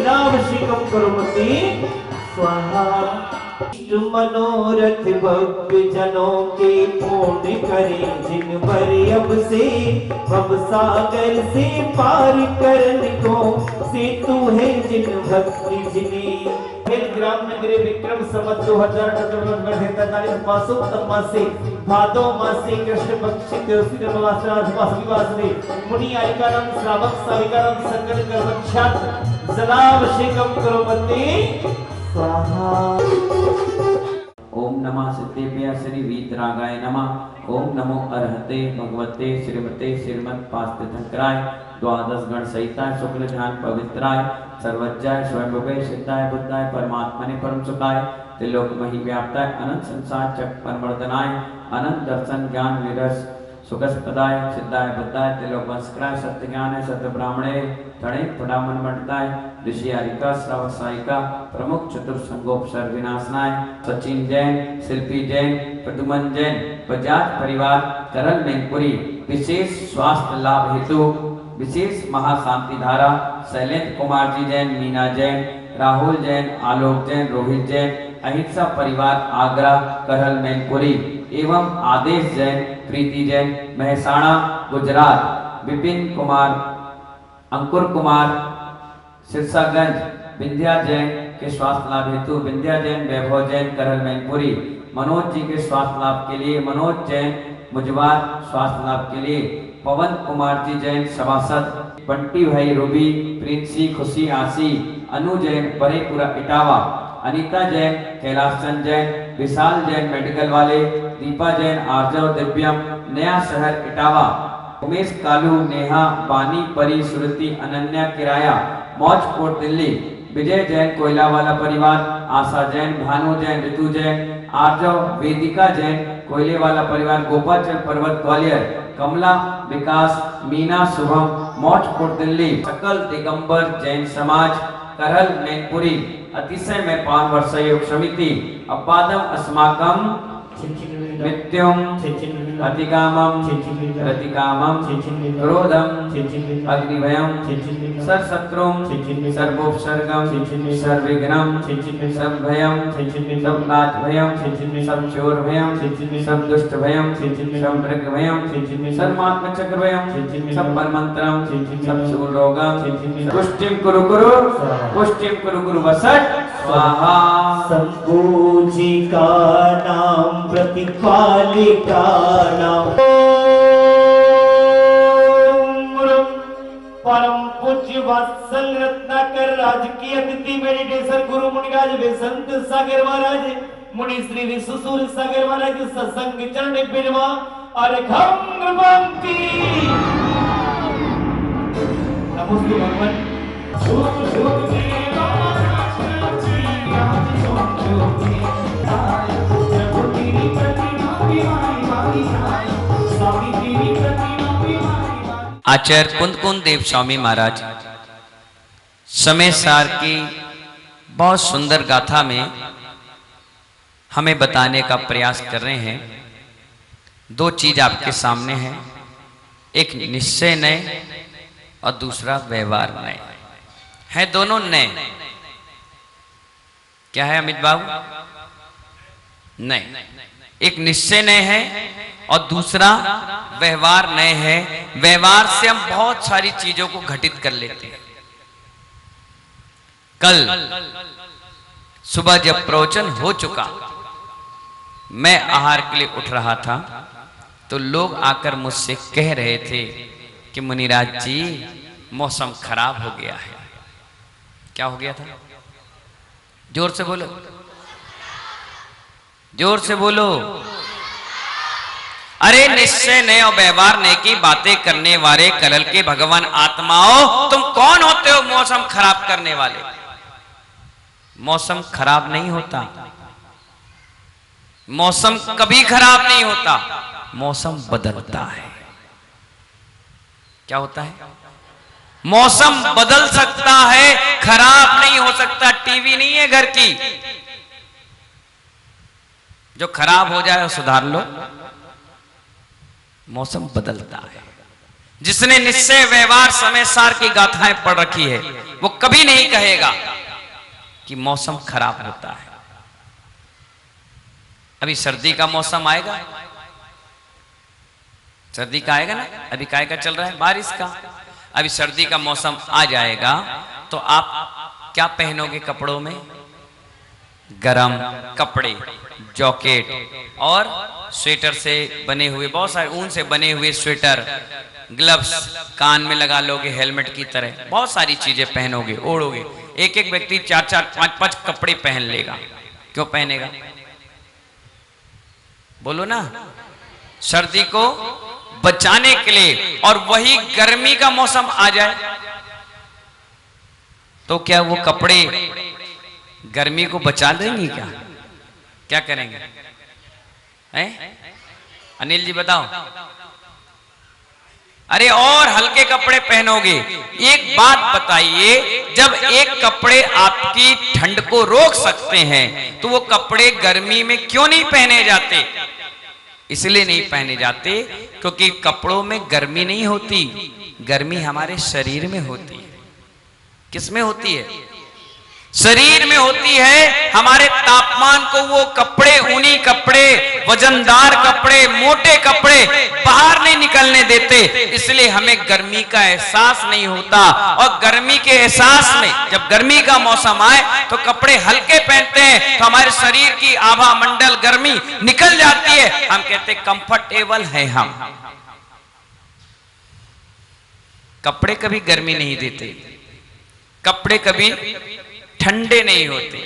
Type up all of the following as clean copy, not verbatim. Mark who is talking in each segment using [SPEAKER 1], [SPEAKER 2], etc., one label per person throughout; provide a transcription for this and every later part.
[SPEAKER 1] लीलाभिषेकम करोमि स्वाहा। मनोरथ भव्य जनों के पूर्ण करें जिन पर अब से भव सागर से पार करने को सेतु है जिन भक्ति जिन्हें। ग्राम नगरी विक्रम संवत 2043 मासोत्तम मासे भादो मासे कृष्ण पक्ष मुनि आयिकानम श्रावक साविकानम संकट कर्मक्षात जलाभिषेकम करोमि स्वाहा।
[SPEAKER 2] ओम नमः सिद्धेभ्यः श्री वीतरागाय नमः। ओम नमो अरहते भगवते श्रीमते श्रीमत्पास्तीर्थंकराय द्वादश गण सहिताय शुक्ल ध्यान पवित्राय सर्वज्ञाय स्वयंभुवे सिद्धाय बुद्धाय परमात्मने परम सुखाय त्रिलोक मही व्याप्ताय अनंत संसार चक्र परमर्दनाय अनंत दर्शन ज्ञान विरस सुखस्पदाय सिद्धाय बुद्धाय त्रिलोक वंशकाय सत्य ज्ञान सत्य ब्राह्मणे तणे पडामन मंडताय ऋषि आरिका श्रावक सायिका प्रमुख चतुर्संगोपसर्ग विनाशनाय सचिन जैन शिल्पी जैन प्रदुमन जैन बजाज परिवार करल मैनपुरी विशेष स्वास्थ्य लाभ हेतु विशेष महाशांति धारा शैलेंद्र कुमार जी जैन मीना जैन राहुल जैन आलोक जैन रोहित जैन अहिंसा परिवार आगरा करल मैनपुरी एवं आदेश जैन प्रीति जैन महसाणा गुजरात विपिन कुमार अंकुर कुमार सिरसागंज विंध्या जैन के स्वास्थ्य लाभ हेतु विंध्या जैन वैभव जैन करल मैनपुरी मनोज जी के स्वास्थ्य लाभ के लिए मनोज जैन मुजवार स्वास्थ्य लाभ के लिए पवन कुमार जी जैन सभासद बंटी भाई रूबी प्रिंसी खुशी आसी अनु जैन बरेपुरा इटावा अनीता जैन कैलाश चंद जैन विशाल जैन मेडिकल वाले दीपा जैन आर्जव दिव्यम नया शहर इटावा उमेश कालू नेहा बानी परी श्रुति अनन्या किराया मौजपुर दिल्ली विजय जैन कोयला वाला परिवार आशा जैन भानु जैन ऋतु जैन आर्जव वेदिका जैन कोयले वाला परिवार गोपाचल पर्वत ग्वालियर कमला विकास मीना शुभम मौजपुर दिल्ली सकल दिगंबर जैन समाज करहल मैनपुरी अतिशय में 5 वर्ष योग समिति अपादम अस्माकम नित्यम अतिकामम प्रतिकामम क्रोधम अग्निभयम सर्वशत्रुम सर्वोपसर्गम सर्वविघ्नम सर्वभयम सर्वनाशभयम सर्वचोरभयम सर्वदुष्टभयम सर्वमृगभयम सर्वात्मचक्रभयम सर्वमंत्रम सर्वशूलरोगम पुष्टिं कुरु कुरु पुष्टिं कुरु कुरु वसट स्वाहा।
[SPEAKER 1] संपूजिका नाम प्रतिपालिका नाम परम पूज्य वत्सल रत्नाकर राजकीय अतिथि मेडिटेशन गुरु मुनिराज बेसंत सागर महाराज मुनि श्री विश्वसूर सागर महाराज सत्संग चरण बिरवा और घम बंती नमस्ते भगवान
[SPEAKER 2] आचार्य कुंद देव स्वामी महाराज समय सार की बहुत सुंदर गाथा में हमें बताने का प्रयास कर रहे हैं। 2 चीज आपके सामने है, एक निश्चय नए और दूसरा व्यवहार नए है। दोनों नए क्या है अमित बाबू? नए, एक निश्चय नए है और दूसरा व्यवहार नए है। व्यवहार से हम बहुत सारी चीजों को घटित कर लेते हैं। कल सुबह जब प्रवचन हो चुका, मैं आहार के लिए उठ रहा था तो लोग आकर मुझसे कह रहे थे कि मुनिराज जी मौसम खराब हो गया है। क्या हो गया था? जोर से बोलो, जोर से बोलो। अरे निश्चय ने और व्यवहार ने की बातें करने वाले कलल के भगवान आत्माओं, तुम कौन होते हो मौसम खराब करने वाले? मौसम खराब नहीं होता, मौसम कभी खराब नहीं होता, मौसम बदलता है। क्या होता है? मौसम बदल सकता है, खराब नहीं हो सकता। टीवी नहीं है घर की, जो खराब हो जाए सुधार लो। मौसम बदलता है। जिसने निश्चय व्यवहार समय सार की गाथाएं पढ़ रखी है, वो कभी नहीं कहेगा कि मौसम खराब होता है। अभी सर्दी का मौसम आएगा, सर्दी का आएगा ना, अभी काय का चल रहा है, बारिश का। अभी सर्दी का मौसम आ जाएगा तो आप क्या पहनोगे कपड़ों में? गरम कपड़े, जैकेट और स्वेटर से बने हुए, बहुत सारे ऊन से बने हुए स्वेटर, ग्लव्स कान में लगा लोगे हेलमेट की तरह, बहुत सारी चीजें पहनोगे, ओढ़ोगे। एक एक व्यक्ति 4-4, 5-5 कपड़े पहन लेगा। क्यों पहनेगा? बोलो ना, सर्दी को बचाने के लिए। और वही गर्मी का मौसम आ जाए तो क्या वो कपड़े गर्मी को बचा देंगे? क्या करेंगे? हैं? अनिल जी बताओ। अरे और हल्के कपड़े पहनोगे। एक बात बताइए, जब एक कपड़े आपकी ठंड को रोक सकते हैं तो वो कपड़े गर्मी में क्यों नहीं पहने जाते? इसलिए नहीं पहने जाते क्योंकि कपड़ों में गर्मी नहीं होती, गर्मी हमारे शरीर में होती है। किस में होती है? शरीर में होती है। हमारे तापमान को वो कपड़े, ऊनी कपड़े, वजनदार कपड़े, मोटे कपड़े बाहर नहीं निकलने देते, इसलिए हमें गर्मी का एहसास नहीं होता। और गर्मी के एहसास में जब गर्मी का मौसम आए तो कपड़े हल्के पहनते हैं तो हमारे शरीर की आभा मंडल गर्मी निकल जाती है। हम कहते कंफर्टेबल है। हम कपड़े कभी गर्मी नहीं देते, कपड़े कभी ठंडे नहीं होते।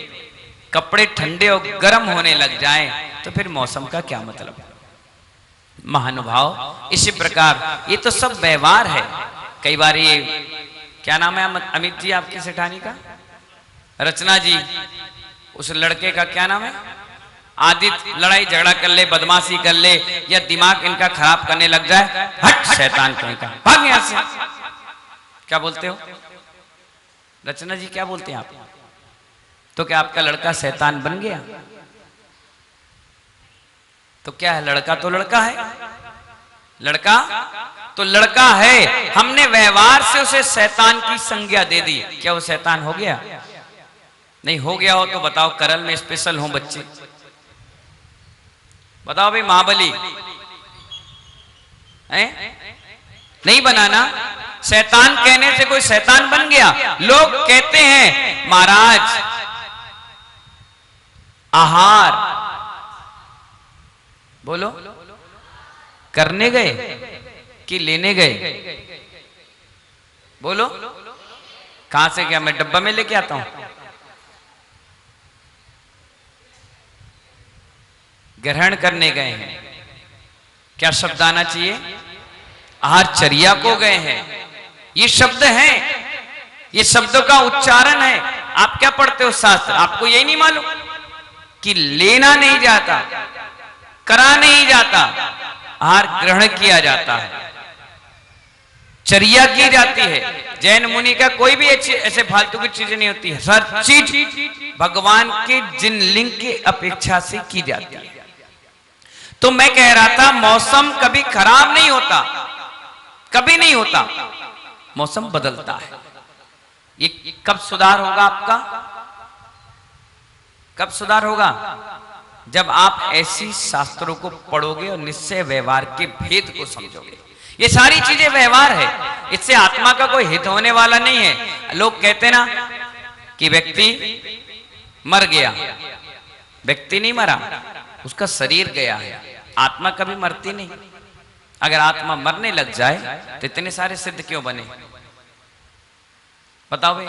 [SPEAKER 2] कपड़े ठंडे और गर्म होने लग जाएं तो फिर मौसम का क्या मतलब? महानुभाव, इसी प्रकार ये तो सब व्यवहार है। कई बार ये क्या नाम है अमित जी आपकी सेठानी का? रचना जी, उस लड़के का क्या नाम है? आदित्य लड़ाई झगड़ा कर ले, बदमाशी कर ले या दिमाग इनका खराब करने लग जाए, हट शैतान कहीं का, भाग यहां से। क्या बोलते हो रचना जी, क्या बोलते हैं आप? तो क्या आपका लड़का शैतान बन गया? तो क्या है, लड़का तो लड़का है, लड़का तो लड़का है। हमने व्यवहार से उसे शैतान की संज्ञा दे दी। क्या वो शैतान हो गया? नहीं हो गया हो तो बताओ, करल में स्पेशल हो बच्चे, बताओ भाई। महाबली है? नहीं बनाना। शैतान कहने से कोई शैतान बन गया? लोग कहते हैं महाराज आहार बोलो करने गए कि लेने गए? बोलो कहां से गया? मैं डब्बा में लेके आता हूं। ग्रहण करने गए हैं। क्या शब्द आना चाहिए? आहारचर्या को गए हैं। ये शब्द हैं, ये शब्दों का उच्चारण है। आप क्या पढ़ते हो शास्त्र? आपको यही नहीं मालूम कि लेना नहीं जाता, करा नहीं जाता, आहार ग्रहण किया जाता है, चर्या की जाती है। जैन मुनि का कोई भी ऐसे फालतू की चीजें नहीं होती है। हर चीज भगवान के जिन लिंग की अपेक्षा से की जाती है। तो मैं कह रहा था मौसम कभी खराब नहीं होता, कभी नहीं होता, मौसम बदलता है। ये कब सुधार होगा आपका? कब सुधार होगा? जब आप ऐसी शास्त्रों को पढ़ोगे और निश्चय व्यवहार के भेद को समझोगे। ये सारी चीजें व्यवहार है, इससे आत्मा का कोई हित होने वाला नहीं है। लोग कहते ना कि व्यक्ति मर गया, व्यक्ति नहीं मरा, उसका शरीर गया है, आत्मा कभी मरती नहीं। अगर आत्मा मरने लग जाए तो इतने सारे सिद्ध क्यों बने? बताओ भाई।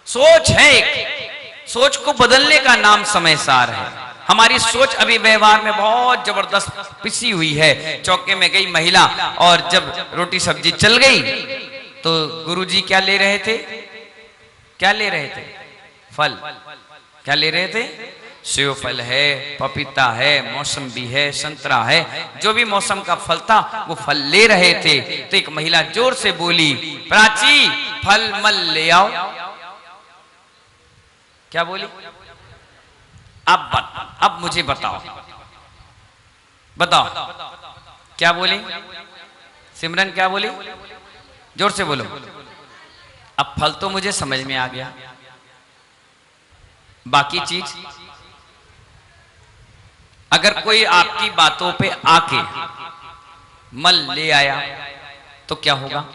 [SPEAKER 2] सोच है एक, सोच को बदलने का नाम समय सार है। हमारी सोच अभी व्यवहार में बहुत जबरदस्त पिसी हुई है। चौके में गई महिला और जब रोटी सब्जी चल गई तो गुरुजी क्या ले रहे थे? क्या ले रहे थे? फल। क्या ले रहे थे? सेव फल है, पपीता है, मौसम्बी है, संतरा है, जो भी मौसम का फल था वो फल ले रहे थे। तो एक महिला जोर से बोली, प्राची फल मल ले आओ। क्या बोली? अब मुझे बताओ, बताओ क्या बोली? सिमरन क्या बोली? जोर से बोलो। अब फल तो मुझे समझ में आ गया, बाकी चीज अगर कोई आपकी बातों पे आके मल ले आया तो क्या होगा?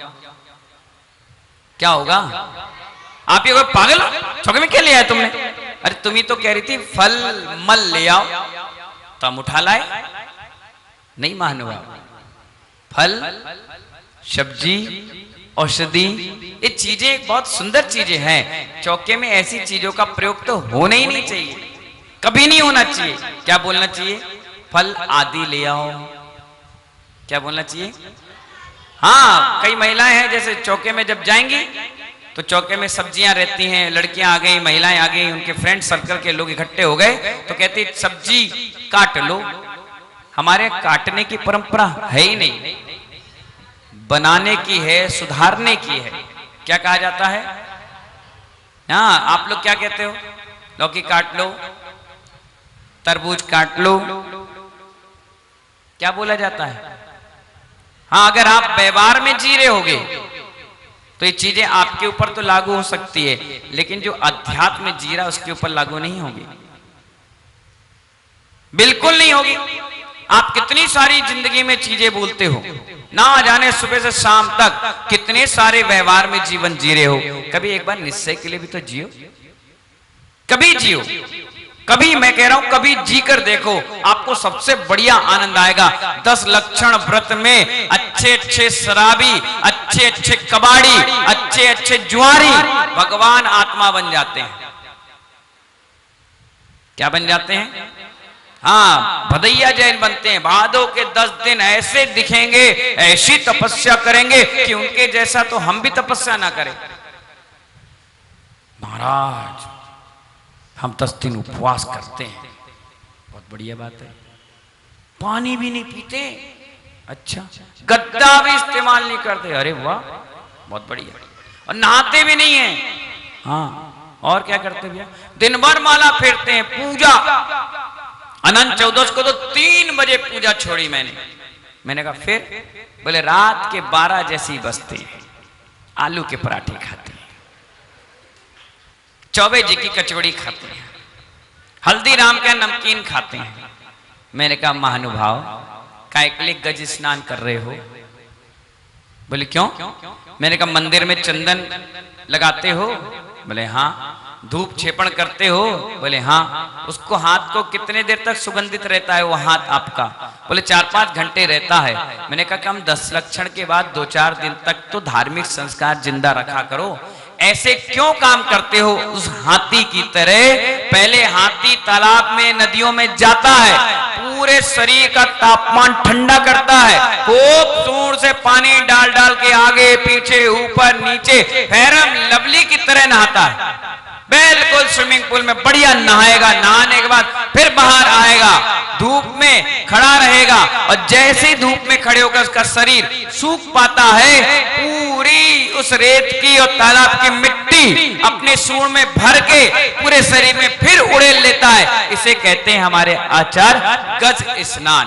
[SPEAKER 2] क्या होगा? आप ये पागल चौके में क्या ले आया तुमने? अरे तुम ही तो कह रही थी फल मल ले आओ, तो हम उठा लाए। नहीं मानो आप, फल, सब्जी, औषधि, ये चीजें बहुत सुंदर चीजें हैं। चौके में ऐसी चीजों का प्रयोग तो होना ही नहीं चाहिए, कभी नहीं होना चाहिए। क्या बोलना चाहिए? फल आदि ले आओ। क्या बोलना चाहिए? हाँ, कई महिलाएं हैं जैसे चौके में जब जाएंगी तो चौके में सब्जियां रहती हैं, लड़कियां आ गई, महिलाएं आ गई, उनके फ्रेंड सर्कल के लोग इकट्ठे हो गए तो कहती सब्जी काट लो। हमारे काटने की परंपरा है ही नहीं, बनाने की है, सुधारने की है। क्या कहा जाता है? हाँ, आप लोग क्या कहते हो? लौकी काट लो, तरबूज काट लो, क्या बोला जाता है? हाँ, अगर आप व्यवहार में जी रहे होगे तो ये चीजें आपके ऊपर तो लागू हो सकती है, लेकिन जो अध्यात्म में जी रहा है उसके ऊपर लागू नहीं होगी, बिल्कुल नहीं होगी। आप कितनी सारी जिंदगी में चीजें बोलते हो, ना जाने सुबह से शाम तक कितने सारे व्यवहार में जीवन जी रहे हो। कभी एक बार निश्चय के लिए भी तो जियो, कभी जियो, कभी, मैं कह रहा हूं कभी जी कर देखो, आपको सबसे बढ़िया आनंद आएगा। 10 लक्षण व्रत में अच्छे अच्छे शराबी, अच्छे अच्छे कबाड़ी, अच्छे अच्छे जुआरी भगवान आत्मा बन जाते हैं। क्या बन जाते हैं? हाँ, भदैया जैन बनते हैं। भादों के 10 दिन ऐसे दिखेंगे, ऐसी तपस्या करेंगे कि उनके जैसा तो हम भी तपस्या ना करें। महाराज हम 10 दिन उपवास करते हैं, बहुत बढ़िया बात है। पानी भी नहीं पीते, अच्छा, गद्दा भी इस्तेमाल नहीं करते, अरे वाह, बहुत बढ़िया। और नहाते भी नहीं है। हाँ, और क्या करते भैया? दिन भर माला फेरते हैं, पूजा। अनंत चौदस को तो 3 बजे पूजा छोड़ी मैंने कहा फिर? बोले रात के 12 जैसी बसते हैं, आलू के पराठे खाते हैं, चौबे जी की कचौड़ी खाते हैं, हल्दीराम का नमकीन खाते हैं। मैंने कहा महानुभाव, काय के लिए गज स्नान कर रहे हो? बोले क्यों? मैंने कहा मंदिर में चंदन लगाते हो? बोले हाँ। धूप छेपण करते हो? बोले हाँ। उसको हाथ को कितने देर तक सुगंधित रहता है वो हाथ आपका? बोले 4-5 घंटे रहता है। मैंने कहा कि हम 10 लक्षण के बाद 2-4 दिन तक तो धार्मिक संस्कार जिंदा रखा करो, ऐसे क्यों काम करते हो उस हाथी की तरह? पहले हाथी तालाब में, नदियों में जाता है, पूरे शरीर का तापमान ठंडा करता है, खूब जोर से पानी डाल डाल के आगे पीछे ऊपर नीचे फैरम लवली की तरह नहाता है। बिल्कुल स्विमिंग पूल में बढ़िया नहाएगा, नहाने के बाद फिर बाहर आएगा, धूप में खड़ा रहेगा, और जैसे ही धूप में खड़े होकर उसका शरीर सूख पाता है, पूरी उस रेत की और तालाब की मिट्टी अपने सूंड में भर के पूरे शरीर में फिर उड़ेल लेता है। इसे कहते हैं हमारे आचार्य गज स्नान।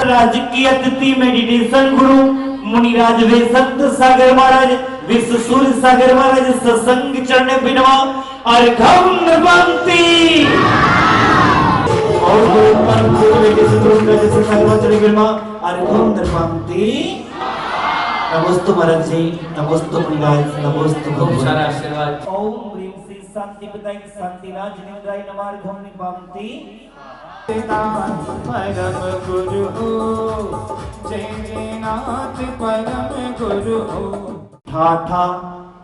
[SPEAKER 1] राज की अतिथि मेडिटेशन गुरु मुनिराज वे संत सागर महाराज, विश्व सूर्य सागर महाराज सत्संग चरण बिनवा और घम बंती और गुरु परम मेडिटेशन गुरु का जैसे सागर चरण बिनवा और घम बंती। नमस्ते महाराज जी, नमस्ते मुनिराज, नमस्ते
[SPEAKER 2] खूब सारा आशीर्वाद।
[SPEAKER 1] ओम ह्रीं श्री शांति प्रदायक शांतिनाथ जिनेन्द्राय नमः घम बंती। परम गुरु हो जयनाथ परम गुरु हो, ठाठा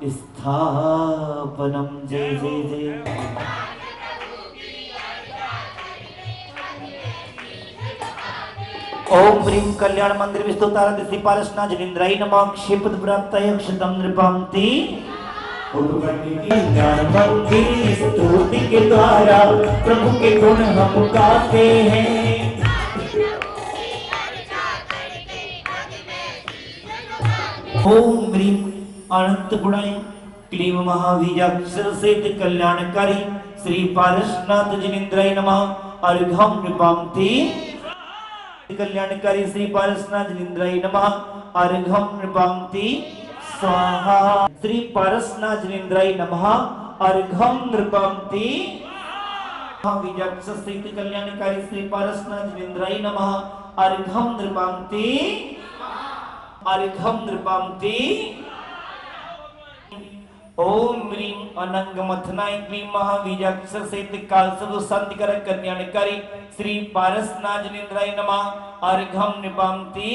[SPEAKER 1] स्थापनम जय जय जय। ओम ह्रीं कल्याण मंदिर विस्तुतारा दिशि पारसना जिनेन्द्राय नमः क्षेपद प्राप्तय क्षतम नृपांति। स्तुति के द्वारा प्रभु के गुण हम गाते हैं। ओम ह्रीं अनंत गुणाय क्लीम महावीजाक्षर सेत कल्याणकारी श्री पारसनाथ जिनेन्द्राय नमः। अर्घम नृपांति कल्याणकारी श्री पारसनाथ जिनेन्द्राय नमः। अर्घम नृपांति स्वाहा। श्री पारसनाथ जिनेन्द्राय नमः। अर्घम नृपांति महावीजाक्षर सेत कल्याणकारी श्री पारसनाथ जिनेन्द्राय नमः। अर्घम नृपांति अर्घम नृपांति। ओम ह्रीं अनंग मथनाय क्लीं महावीजाक्षर सेत कालसर्व शांतिकारक कल्याणकारी श्री पारसनाथ जिनेन्द्राय नमः। अर्घम नृपांति।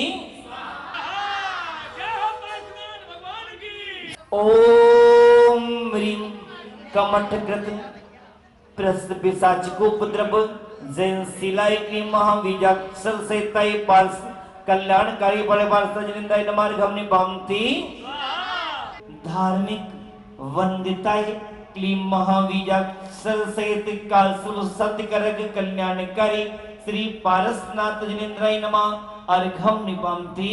[SPEAKER 1] ओम ह्रीं कमठकृत पिशाचकोपद्रव जैन शिलाय क्लीं महावीजाक्षर सेताय पार्स कल्याणकारी बड़े पारसनाथ जिनेन्द्राय नमः। अर्घम नृपांति। धार्मिक वंदिताय क्लीं महावीजाक्षर सहित कालसर्व शांतिकारक कल्याणकारी श्री पारसनाथ जिनेन्द्राय नमः। अर्घम नृपांति।